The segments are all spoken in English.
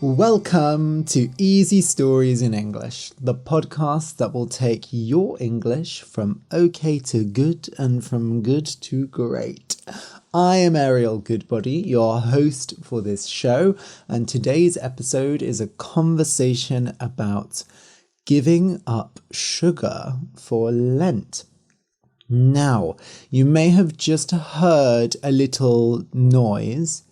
Welcome to Easy Stories in English, the podcast that will take your English from okay to good and from good to great. I am Ariel Goodbody, your host for this show, and today's episode is a conversation about giving up sugar for Lent. Now, you may have just heard a little noise.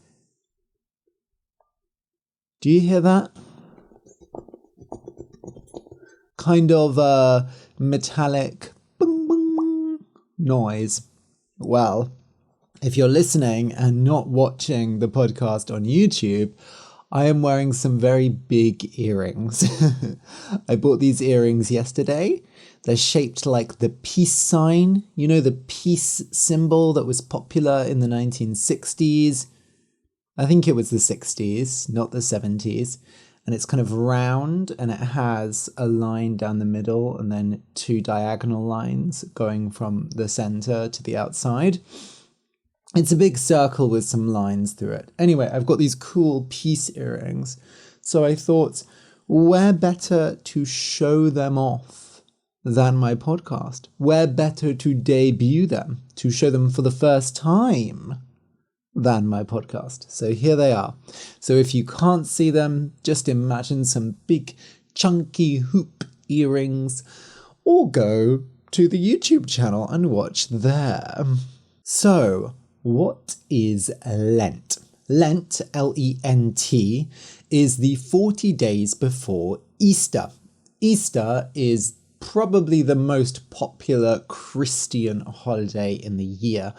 Do you hear that? Kind of a metallic boom, boom noise. Well, if you're listening and not watching the podcast on YouTube, I am wearing some very big earrings. I bought these earrings yesterday. They're shaped like the peace sign. You know, the peace symbol that was popular in the 1960s. I think it was the 60s, not the 70s. And it's kind of round and it has a line down the middle and then two diagonal lines going from the center to the outside. It's a big circle with some lines through it. Anyway, I've got these cool peace earrings. So I thought, where better to show them off than my podcast? Where better to debut them, to show them for the first time than my podcast? So here they are. So if you can't see them, just imagine some big chunky hoop earrings or go to the YouTube channel and watch there. So what is Lent? Lent, L-E-N-T, is the 40 days before Easter. Easter is probably the most popular Christian holiday in the year.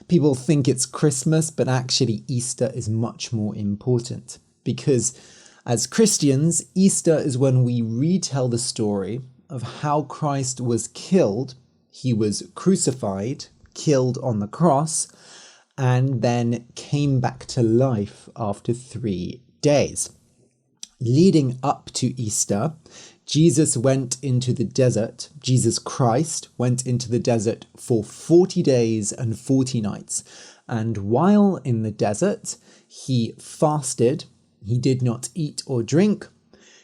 People think it's Christmas, but actually Easter is much more important because as Christians, Easter is when we retell the story of how Christ was killed. He was crucified, killed on the cross, and then came back to life after 3 days. Leading up to Easter, Jesus went into the desert. Jesus Christ went into the desert for 40 days and 40 nights. And while in the desert, he fasted. He did not eat or drink.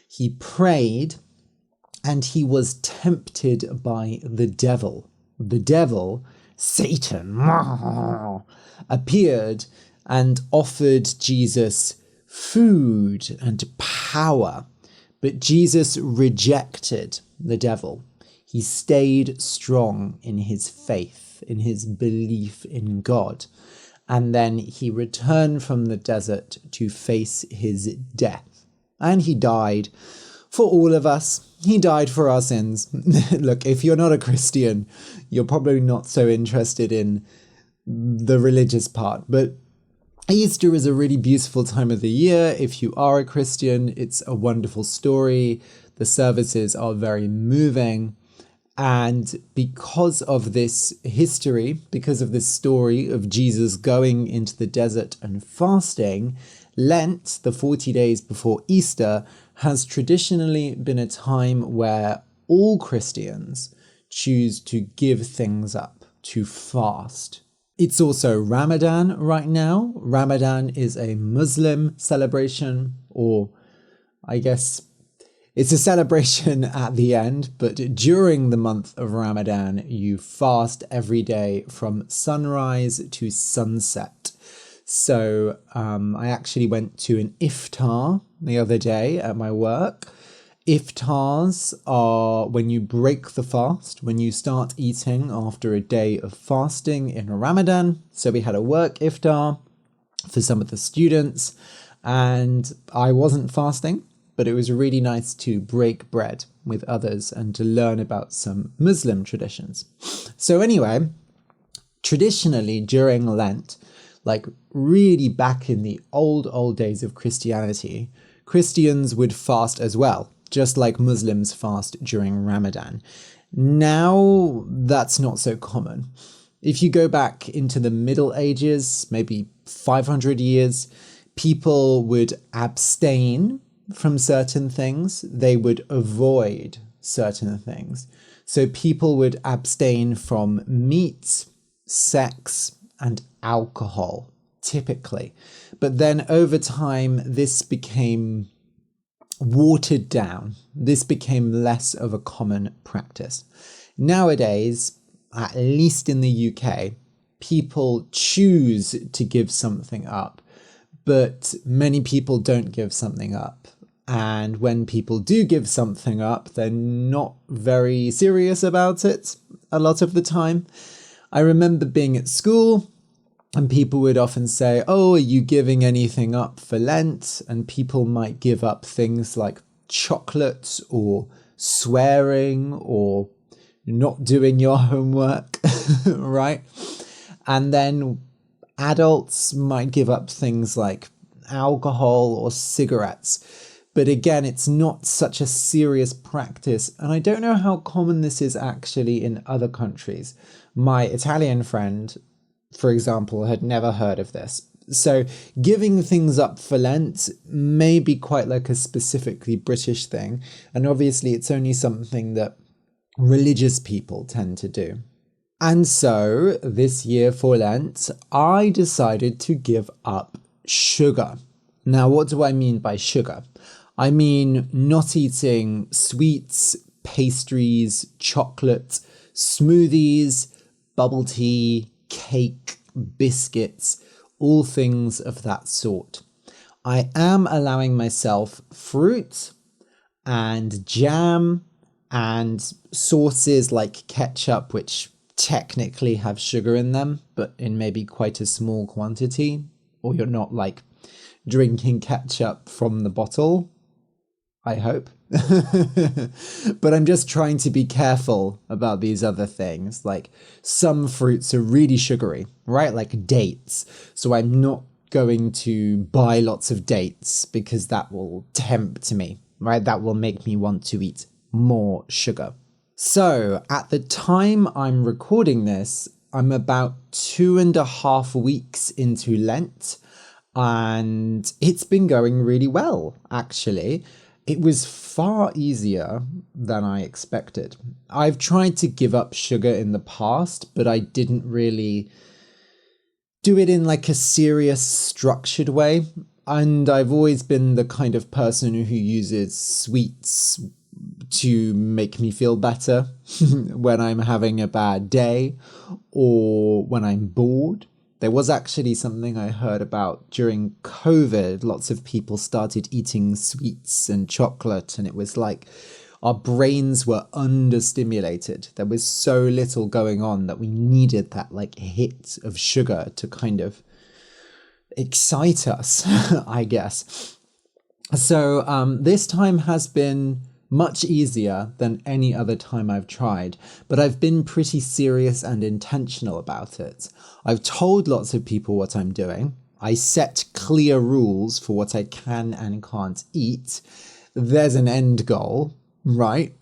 He prayed and he was tempted by the devil. The devil, Satan, appeared and offered Jesus food and power. But Jesus rejected the devil. He stayed strong in his faith, in his belief in God. And then he returned from the desert to face his death. And he died for all of us. He died for our sins. Look, if you're not a Christian, you're probably not so interested in the religious part. But Easter is a really beautiful time of the year. If you are a Christian, it's a wonderful story. The services are very moving. And because of this history, because of this story of Jesus going into the desert and fasting, Lent, the 40 days before Easter, has traditionally been a time where all Christians choose to give things up, to fast. It's also Ramadan right now. Ramadan is a Muslim celebration, or I guess it's a celebration at the end, but during the month of Ramadan, you fast every day from sunrise to sunset. So I actually went to an iftar the other day at my work. Iftars are when you break the fast, when you start eating after a day of fasting in Ramadan. So we had a work iftar for some of the students, and I wasn't fasting, but it was really nice to break bread with others and to learn about some Muslim traditions. So anyway, traditionally during Lent, like really back in the old days of Christianity, Christians would fast as well, just like Muslims fast during Ramadan. Now, that's not so common. If you go back into the Middle Ages, maybe 500 years, people would abstain from certain things. They would avoid certain things. So people would abstain from meat, sex, and alcohol, typically. But then over time, this became watered down. This became less of a common practice. Nowadays, at least in the UK, people choose to give something up, but many people don't give something up. And when people do give something up, they're not very serious about it a lot of the time. I remember being at school and people would often say, "Oh, are you giving anything up for Lent?" And people might give up things like chocolate or swearing or not doing your homework, right? And then adults might give up things like alcohol or cigarettes. But again, it's not such a serious practice. And I don't know how common this is actually in other countries. My Italian friend, for example, had never heard of this. So giving things up for Lent may be quite like a specifically British thing. And obviously it's only something that religious people tend to do. And so this year for Lent, I decided to give up sugar. Now, what do I mean by sugar? I mean not eating sweets, pastries, chocolate, smoothies, bubble tea, cake, biscuits, all things of that sort. I am allowing myself fruit and jam and sauces like ketchup, which technically have sugar in them, but in maybe quite a small quantity, or you're not like drinking ketchup from the bottle, I hope. But I'm just trying to be careful about these other things. Like some fruits are really sugary, right? Like dates. So I'm not going to buy lots of dates because that will tempt me, right? That will make me want to eat more sugar. So at the time I'm recording this, I'm about 2.5 weeks into Lent, and it's been going really well, actually. It was far easier than I expected. I've tried to give up sugar in the past, but I didn't really do it in like a serious, structured way. And I've always been the kind of person who uses sweets to make me feel better when I'm having a bad day or when I'm bored. There was actually something I heard about during COVID. Lots of people started eating sweets and chocolate, and it was like our brains were understimulated. There was so little going on that we needed that like hit of sugar to kind of excite us, I guess. So this time has been much easier than any other time I've tried, but I've been pretty serious and intentional about it. I've told lots of people what I'm doing. I set clear rules for what I can and can't eat. There's an end goal, right?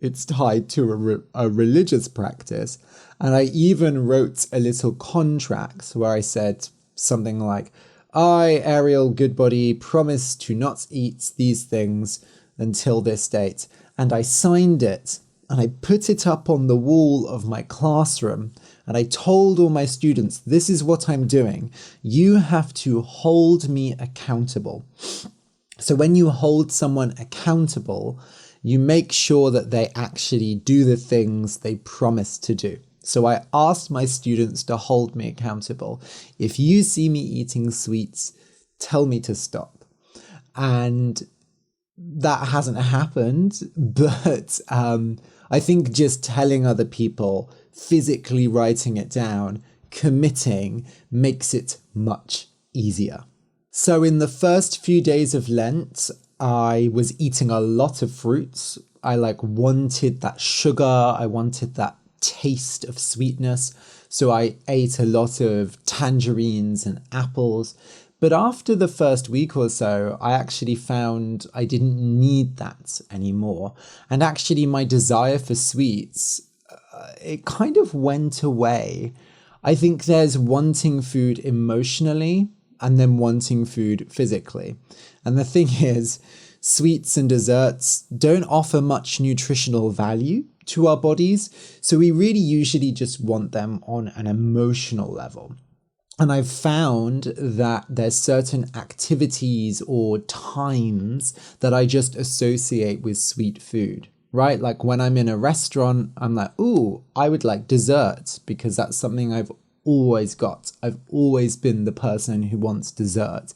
It's tied to a religious practice. And I even wrote a little contract where I said something like, "I, Ariel Goodbody, promise to not eat these things until this date." And I signed it and I put it up on the wall of my classroom, and I told all my students, this is what I'm doing. You have to hold me accountable. So when you hold someone accountable, you make sure that they actually do the things they promise to do. So I asked my students to hold me accountable. If you see me eating sweets, tell me to stop. And that hasn't happened, but I think just telling other people, physically writing it down, committing, makes it much easier. So in the first few days of Lent, I was eating a lot of fruits. I wanted that sugar. I wanted that taste of sweetness. So I ate a lot of tangerines and apples. But after the first week or so, I actually found I didn't need that anymore. And actually my desire for sweets, it kind of went away. I think there's wanting food emotionally and then wanting food physically. And the thing is, sweets and desserts don't offer much nutritional value to our bodies. So we really usually just want them on an emotional level. And I've found that there's certain activities or times that I just associate with sweet food, right? Like when I'm in a restaurant, I'm like, ooh, I would like dessert because that's something I've always got. I've always been the person who wants dessert.